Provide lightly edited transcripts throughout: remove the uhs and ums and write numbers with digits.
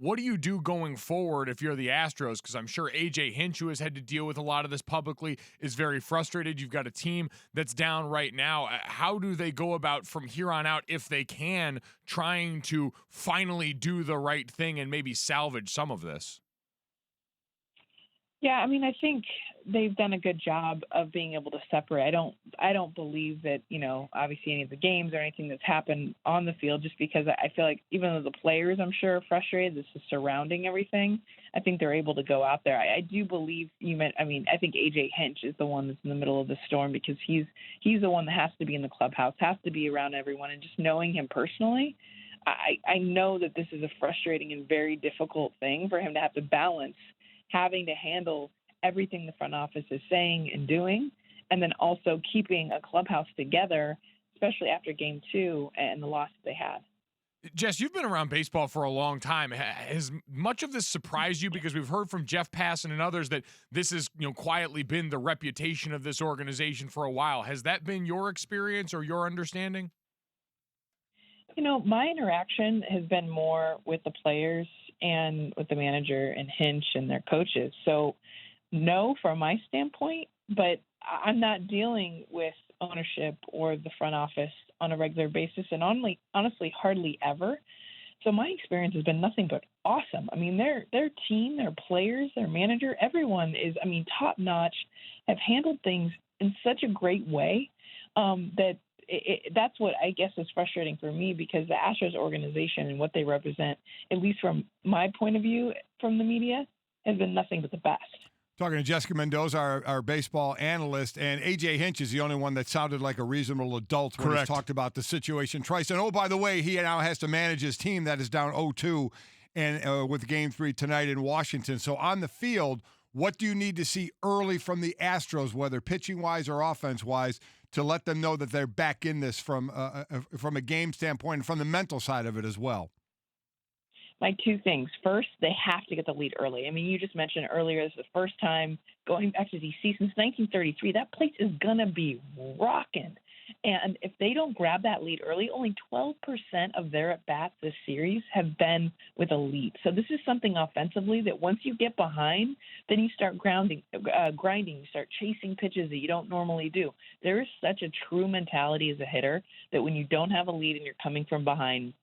what do you do going forward if you're the Astros? Because I'm sure A.J. Hinch, who has had to deal with a lot of this publicly, is very frustrated. You've got a team that's down right now. How do they go about from here on out, if they can, trying to finally do the right thing and maybe salvage some of this? Yeah, I mean, I think they've done a good job of being able to separate. I don't believe that, obviously any of the games or anything that's happened on the field, just because I feel like even though the players, I'm sure, are frustrated, this is surrounding everything. I think they're able to go out there. I do believe I think AJ Hinch is the one that's in the middle of the storm, because he's the one that has to be in the clubhouse, has to be around everyone, and just knowing him personally, I know that this is a frustrating and very difficult thing for him to have to balance, having to handle everything the front office is saying and doing, and then also keeping a clubhouse together, especially after game 2 and the loss that they had. Jess, you've been around baseball for a long time. Has much of this surprised you? Because we've heard from Jeff Passan and others that this has, quietly been the reputation of this organization for a while. Has that been your experience or your understanding? My interaction has been more with the players and with the manager and Hinch and their coaches. So, no, from my standpoint, but I'm not dealing with ownership or the front office on a regular basis, and honestly, hardly ever. So my experience has been nothing but awesome. I mean, their team, their players, their manager, everyone is, top notch, have handled things in such a great way that that's what I guess is frustrating for me, because the Astros organization and what they represent, at least from my point of view from the media, has been nothing but the best. Talking to Jessica Mendoza, our baseball analyst, and A.J. Hinch is the only one that sounded like a reasonable adult when he talked about the situation. Trice, and by the way, he now has to manage his team that is down 0-2 and with Game 3 tonight in Washington. So on the field, what do you need to see early from the Astros, whether pitching-wise or offense-wise, to let them know that they're back in this from a game standpoint and from the mental side of it as well? Like, two things. First, they have to get the lead early. I mean, you just mentioned earlier, this is the first time going back to DC since 1933. That place is going to be rocking. And if they don't grab that lead early, only 12% of their at-bats this series have been with a lead. So this is something offensively that once you get behind, then you start grinding, you start chasing pitches that you don't normally do. There is such a true mentality as a hitter that when you don't have a lead and you're coming from behind,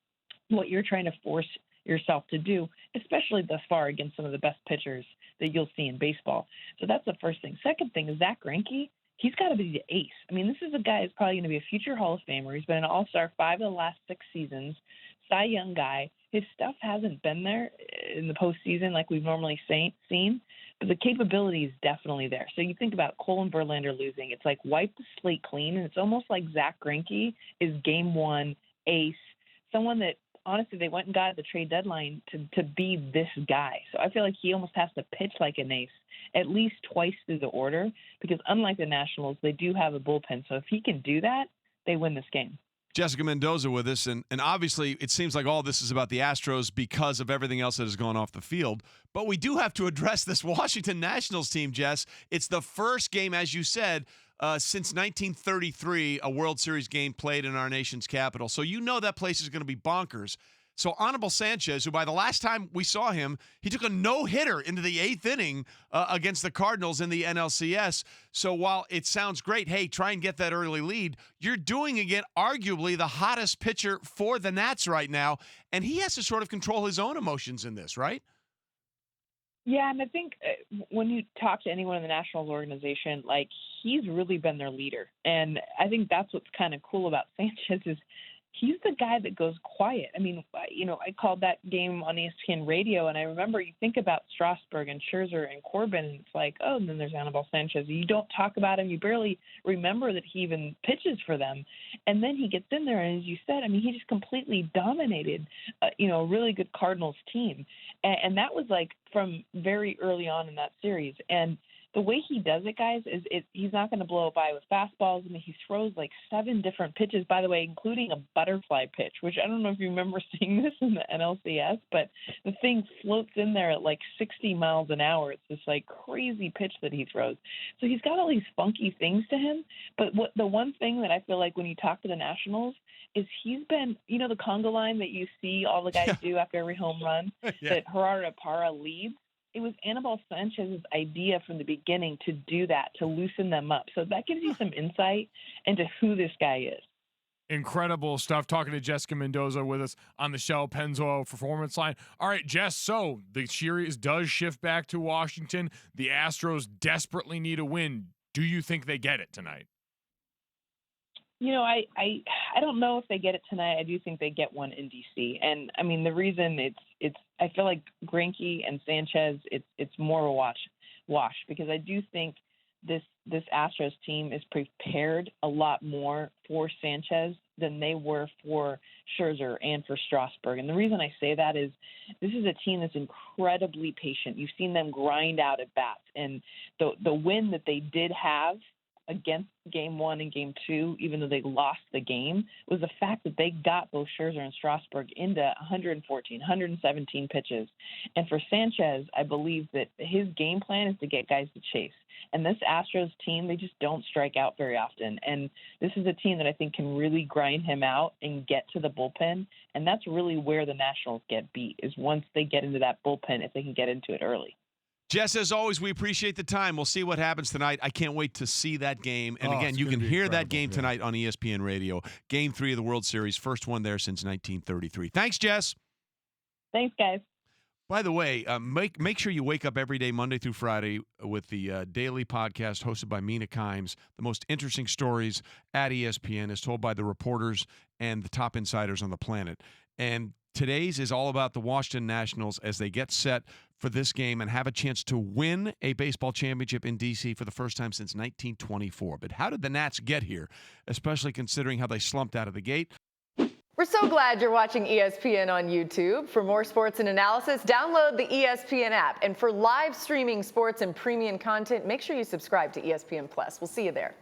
what you're trying to force yourself to do, especially thus far against some of the best pitchers that you'll see in baseball. So that's the first thing. Second thing is Zach Greinke. He's got to be the ace. I mean, this is a guy who's probably going to be a future Hall of Famer. He's been an All-Star 5 of the last 6 seasons. Cy Young guy. His stuff hasn't been there in the postseason like we've normally seen, but the capability is definitely there. So you think about Cole and Verlander losing. It's like wipe the slate clean, and it's almost like Zach Greinke is Game 1 ace, someone that honestly they went and got at the trade deadline to be this guy. So I feel like he almost has to pitch like an ace at least twice through the order, because unlike the Nationals, they do have a bullpen. So if he can do that, they win this game. Jessica Mendoza with us, and obviously it seems like all this is about the Astros because of everything else that has gone off the field. But we do have to address this Washington Nationals team, Jess. It's the first game, as you said, since 1933, a World Series game played in our nation's capital. So you know that place is going to be bonkers. So Anibal Sanchez, who by the last time we saw him, he took a no-hitter into the 8th inning against the Cardinals in the NLCS. So while it sounds great, hey, try and get that early lead, you're doing again arguably the hottest pitcher for the Nats right now, and he has to sort of control his own emotions in this, right? Yeah, and I think when you talk to anyone in the Nationals organization, like, he's really been their leader. And I think that's what's kind of cool about Sanchez is he's the guy that goes quiet. I mean, I called that game on ESPN radio, and I remember you think about Strasburg and Scherzer and Corbin, and it's like, oh, and then there's Anibal Sanchez. You don't talk about him. You barely remember that he even pitches for them. And then he gets in there, and as you said, I mean, he just completely dominated, a really good Cardinals team. And that was like from very early on in that series. And the way he does it, guys, is he's not going to blow it by with fastballs. I mean, he throws like 7 different pitches, by the way, including a butterfly pitch, which I don't know if you remember seeing this in the NLCS, but the thing floats in there at like 60 miles an hour. It's this like crazy pitch that he throws. So he's got all these funky things to him. But the one thing that I feel like when you talk to the Nationals is he's been, the conga line that you see all the guys do after every home run that Gerardo Parra leads. It was Anibal Sanchez's idea from the beginning to do that, to loosen them up. So that gives you some insight into who this guy is. Incredible stuff. Talking to Jessica Mendoza with us on the Shell Pennzoil Performance Line. All right, Jess, so the series does shift back to Washington. The Astros desperately need a win. Do you think they get it tonight? I don't know if they get it tonight. I do think they get one in DC. And I mean, the reason it's I feel like Greinke and Sanchez, it's more of a wash because I do think this Astros team is prepared a lot more for Sanchez than they were for Scherzer and for Strasburg. And the reason I say that is this is a team that's incredibly patient. You've seen them grind out at bats, and the win that they did have against Game 1 and Game 2, even though they lost the game, was the fact that they got both Scherzer and Strasburg into 114, 117 pitches. And for Sanchez, I believe that his game plan is to get guys to chase. And this Astros team, they just don't strike out very often. And this is a team that I think can really grind him out and get to the bullpen. And that's really where the Nationals get beat, is once they get into that bullpen, if they can get into it early. Jess, as always, we appreciate the time. We'll see what happens tonight. I can't wait to see that game. And again, you can hear that game tonight on ESPN Radio. Game 3 of the World Series, first one there since 1933. Thanks, Jess. Thanks, guys. By the way, make sure you wake up every day, Monday through Friday, with the daily podcast hosted by Mina Kimes. The most interesting stories at ESPN is told by the reporters and the top insiders on the planet. And today's is all about the Washington Nationals as they get set for this game and have a chance to win a baseball championship in D.C. for the first time since 1924. But how did the Nats get here, especially considering how they slumped out of the gate? We're so glad you're watching ESPN on YouTube. For more sports and analysis, download the ESPN app. And for live streaming sports and premium content, make sure you subscribe to ESPN Plus. We'll see you there.